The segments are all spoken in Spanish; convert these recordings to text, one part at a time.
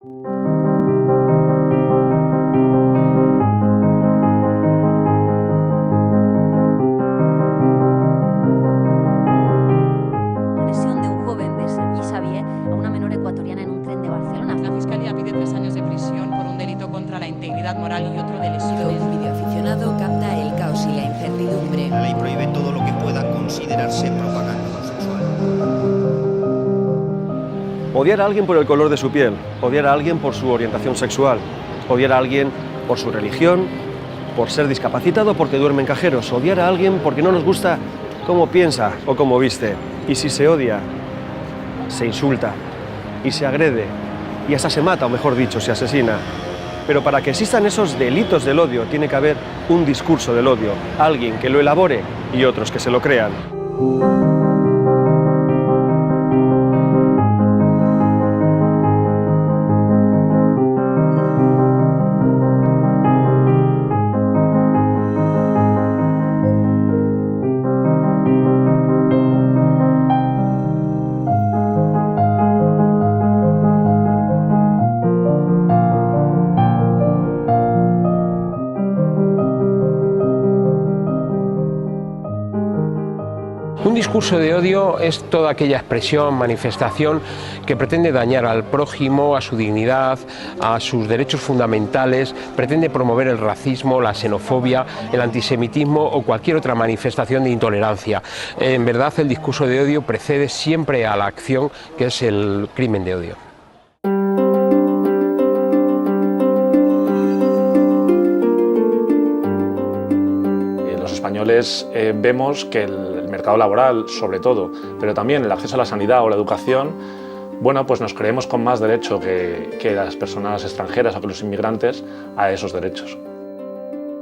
Agresión de un joven de Sergi Xavier a una menor ecuatoriana en un tren de Barcelona. La Fiscalía pide 3 años de prisión por un delito contra la integridad moral y otro de lesiones. Un videoaficionado capta el caos y la incertidumbre. La ley prohíbe todo lo que pueda considerarse propaganda homosexual. Odiar a alguien por el color de su piel, odiar a alguien por su orientación sexual, odiar a alguien por su religión, por ser discapacitado porque duerme en cajeros, odiar a alguien porque no nos gusta cómo piensa o cómo viste. Y si se odia, se insulta y se agrede y hasta se mata, o mejor dicho, se asesina. Pero para que existan esos delitos del odio tiene que haber un discurso del odio, alguien que lo elabore y otros que se lo crean. Un discurso de odio es toda aquella expresión, manifestación que pretende dañar al prójimo, a su dignidad, a sus derechos fundamentales, pretende promover el racismo, la xenofobia, el antisemitismo o cualquier otra manifestación de intolerancia. En verdad, el discurso de odio precede siempre a la acción, que es el crimen de odio. Los españoles vemos que el mercado laboral, sobre todo, pero también el acceso a la sanidad o la educación, bueno, pues nos creemos con más derecho que las personas extranjeras o que los inmigrantes a esos derechos.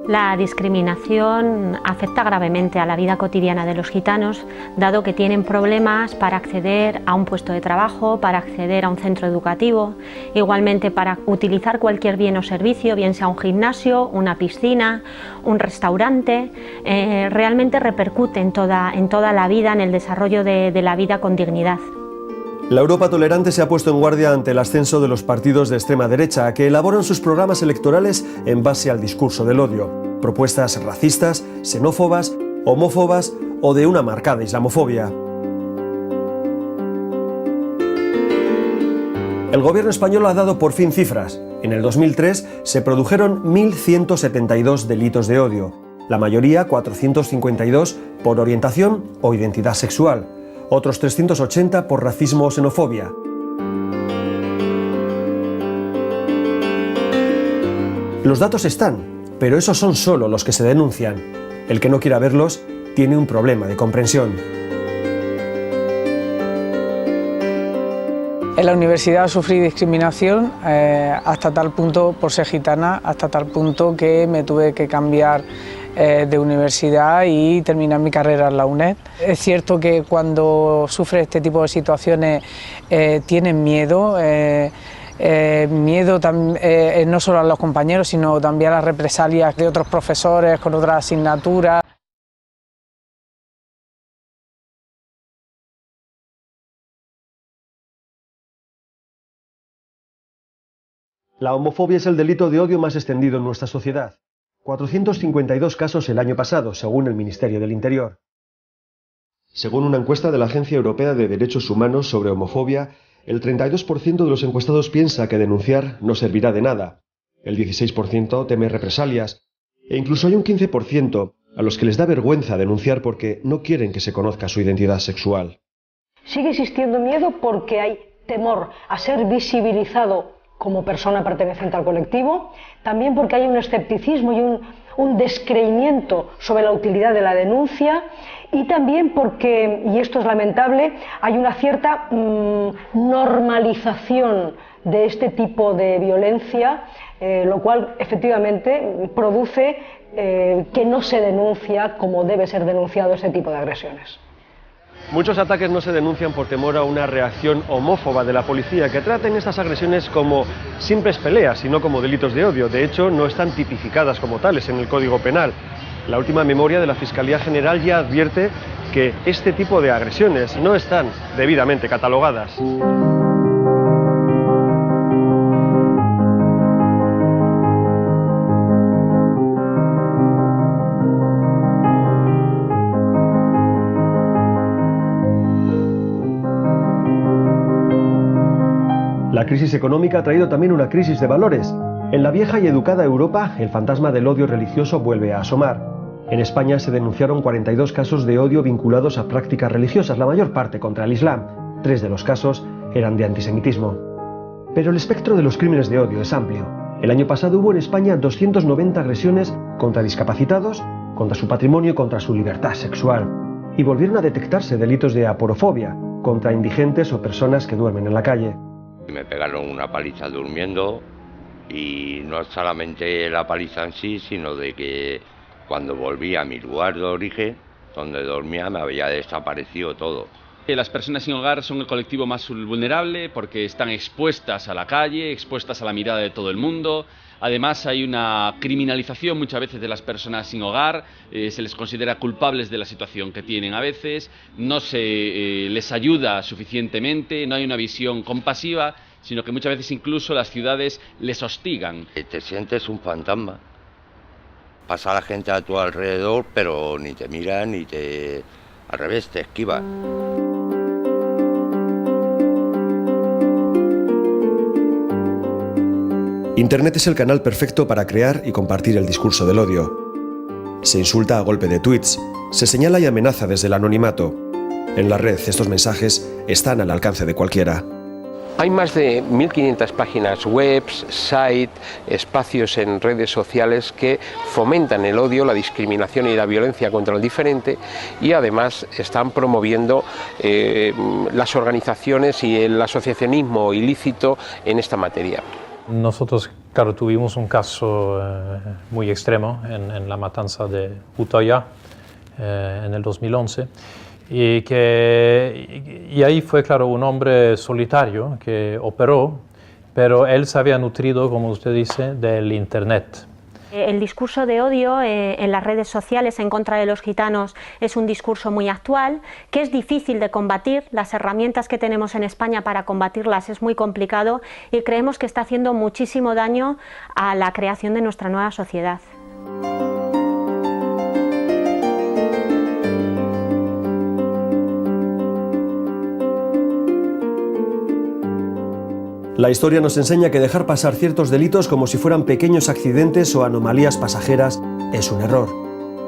La discriminación afecta gravemente a la vida cotidiana de los gitanos, dado que tienen problemas para acceder a un puesto de trabajo, para acceder a un centro educativo, igualmente para utilizar cualquier bien o servicio, bien sea un gimnasio, una piscina, un restaurante. Realmente repercute en toda la vida, en el desarrollo de la vida con dignidad. La Europa tolerante se ha puesto en guardia ante el ascenso de los partidos de extrema derecha que elaboran sus programas electorales en base al discurso del odio. Propuestas racistas, xenófobas, homófobas o de una marcada islamofobia. El gobierno español ha dado por fin cifras. En el 2003 se produjeron 1.172 delitos de odio, la mayoría 452 por orientación o identidad sexual. Otros 380 por racismo o xenofobia. Los datos están, pero esos son solo los que se denuncian. El que no quiera verlos tiene un problema de comprensión. En la universidad sufrí discriminación hasta tal punto, por ser gitana, hasta tal punto que me tuve que cambiar de universidad y terminar mi carrera en la UNED. Es cierto que cuando sufres este tipo de situaciones tienes miedo, no solo a los compañeros, sino también a las represalias de otros profesores con otras asignaturas. La homofobia es el delito de odio más extendido en nuestra sociedad. 452 casos el año pasado, según el Ministerio del Interior. Según una encuesta de la Agencia Europea de Derechos Humanos sobre homofobia, el 32% de los encuestados piensa que denunciar no servirá de nada. El 16% teme represalias. E incluso hay un 15% a los que les da vergüenza denunciar porque no quieren que se conozca su identidad sexual. Sigue existiendo miedo porque hay temor a ser visibilizado como persona perteneciente al colectivo, también porque hay un escepticismo y un descreimiento sobre la utilidad de la denuncia, y también porque, y esto es lamentable, hay una cierta normalización de este tipo de violencia, lo cual efectivamente produce que no se denuncia como debe ser denunciado ese tipo de agresiones. Muchos ataques no se denuncian por temor a una reacción homófoba de la policía, que traten estas agresiones como simples peleas y no como delitos de odio. De hecho, no están tipificadas como tales en el Código Penal. La última memoria de la Fiscalía General ya advierte que este tipo de agresiones no están debidamente catalogadas. La crisis económica ha traído también una crisis de valores. En la vieja y educada Europa, el fantasma del odio religioso vuelve a asomar. En España se denunciaron 42 casos de odio vinculados a prácticas religiosas, la mayor parte contra el Islam. 3 de los casos eran de antisemitismo. Pero el espectro de los crímenes de odio es amplio. El año pasado hubo en España 290 agresiones contra discapacitados, contra su patrimonio y contra su libertad sexual. Y volvieron a detectarse delitos de aporofobia contra indigentes o personas que duermen en la calle. Me pegaron una paliza durmiendo, y no solamente la paliza en sí, sino de que cuando volví a mi lugar de origen, donde dormía, me había desaparecido todo. Las personas sin hogar son el colectivo más vulnerable porque están expuestas a la calle, expuestas a la mirada de todo el mundo. Además hay una criminalización muchas veces de las personas sin hogar, se les considera culpables de la situación que tienen a veces, no se les ayuda suficientemente, no hay una visión compasiva, sino que muchas veces incluso las ciudades les hostigan. Te sientes un fantasma. Pasa la gente a tu alrededor, pero ni te mira ni te... al revés, te esquiva. Internet es el canal perfecto para crear y compartir el discurso del odio. Se insulta a golpe de tweets, se señala y amenaza desde el anonimato. En la red, estos mensajes están al alcance de cualquiera. Hay más de 1.500 páginas web, sites, espacios en redes sociales que fomentan el odio, la discriminación y la violencia contra el diferente, y además están promoviendo las organizaciones y el asociacionismo ilícito en esta materia. Nosotros, claro, tuvimos un caso muy extremo en la matanza de Utoya en el 2011. Y ahí fue, claro, un hombre solitario que operó, pero él se había nutrido, como usted dice, del Internet. El discurso de odio en las redes sociales en contra de los gitanos es un discurso muy actual, que es difícil de combatir. Las herramientas que tenemos en España para combatirlas es muy complicado y creemos que está haciendo muchísimo daño a la creación de nuestra nueva sociedad. La historia nos enseña que dejar pasar ciertos delitos como si fueran pequeños accidentes o anomalías pasajeras es un error.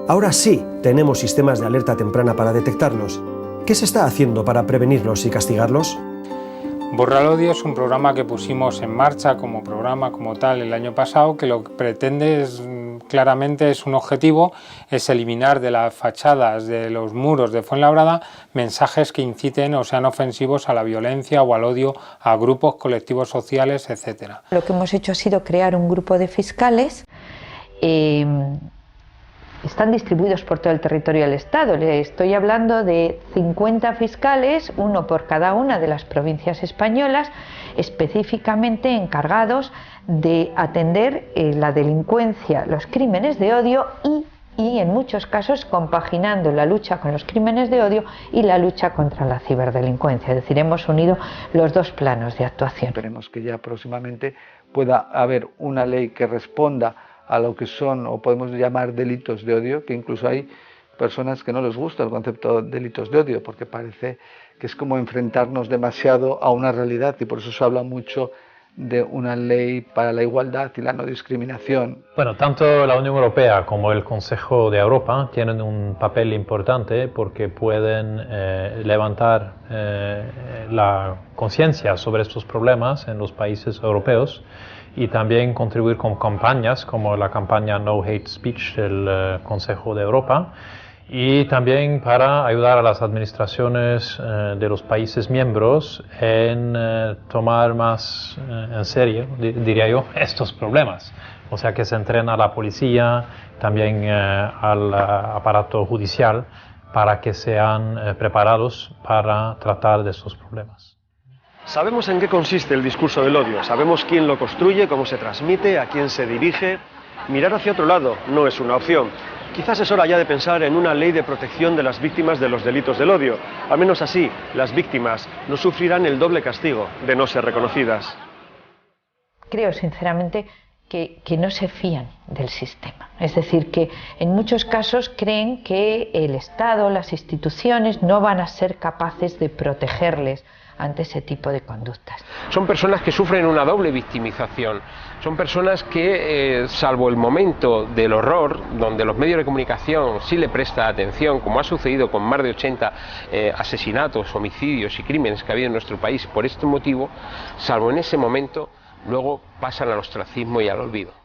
Ahora sí tenemos sistemas de alerta temprana para detectarlos. ¿Qué se está haciendo para prevenirlos y castigarlos? Borra el Odio es un programa que pusimos en marcha como programa como tal el año pasado, que lo que pretende es, claramente es un objetivo, es eliminar de las fachadas de los muros de Fuenlabrada mensajes que inciten o sean ofensivos a la violencia o al odio a grupos, colectivos sociales, etc. Lo que hemos hecho ha sido crear un grupo de fiscales. Están distribuidos por todo el territorio del Estado. Le estoy hablando de 50 fiscales, uno por cada una de las provincias españolas, específicamente encargados de atender la delincuencia, los crímenes de odio y en muchos casos compaginando la lucha con los crímenes de odio y la lucha contra la ciberdelincuencia. Es decir, hemos unido los dos planos de actuación. Esperemos que ya próximamente pueda haber una ley que responda a lo que son o podemos llamar delitos de odio, que incluso hay personas que no les gusta el concepto de delitos de odio porque parece que es como enfrentarnos demasiado a una realidad, y por eso se habla mucho de una ley para la igualdad y la no discriminación. Bueno, tanto la Unión Europea como el Consejo de Europa tienen un papel importante porque pueden levantar la conciencia sobre estos problemas en los países europeos y también contribuir con campañas como la campaña No Hate Speech del Consejo de Europa, y también para ayudar a las administraciones de los países miembros en tomar más en serio, diría yo, estos problemas. O sea, que se entrena a la policía, también al aparato judicial, para que sean preparados para tratar de estos problemas. Sabemos en qué consiste el discurso del odio, sabemos quién lo construye, cómo se transmite, a quién se dirige. Mirar hacia otro lado no es una opción. Quizás es hora ya de pensar en una ley de protección de las víctimas de los delitos del odio. Al menos así, las víctimas no sufrirán el doble castigo de no ser reconocidas. Creo sinceramente que no se fían del sistema. Es decir, que en muchos casos creen que el Estado, las instituciones no van a ser capaces de protegerles ante ese tipo de conductas. Son personas que sufren una doble victimización, son personas que, salvo el momento del horror, donde los medios de comunicación sí le prestan atención, como ha sucedido con más de 80 asesinatos, homicidios y crímenes que ha habido en nuestro país por este motivo, salvo en ese momento, luego pasan al ostracismo y al olvido.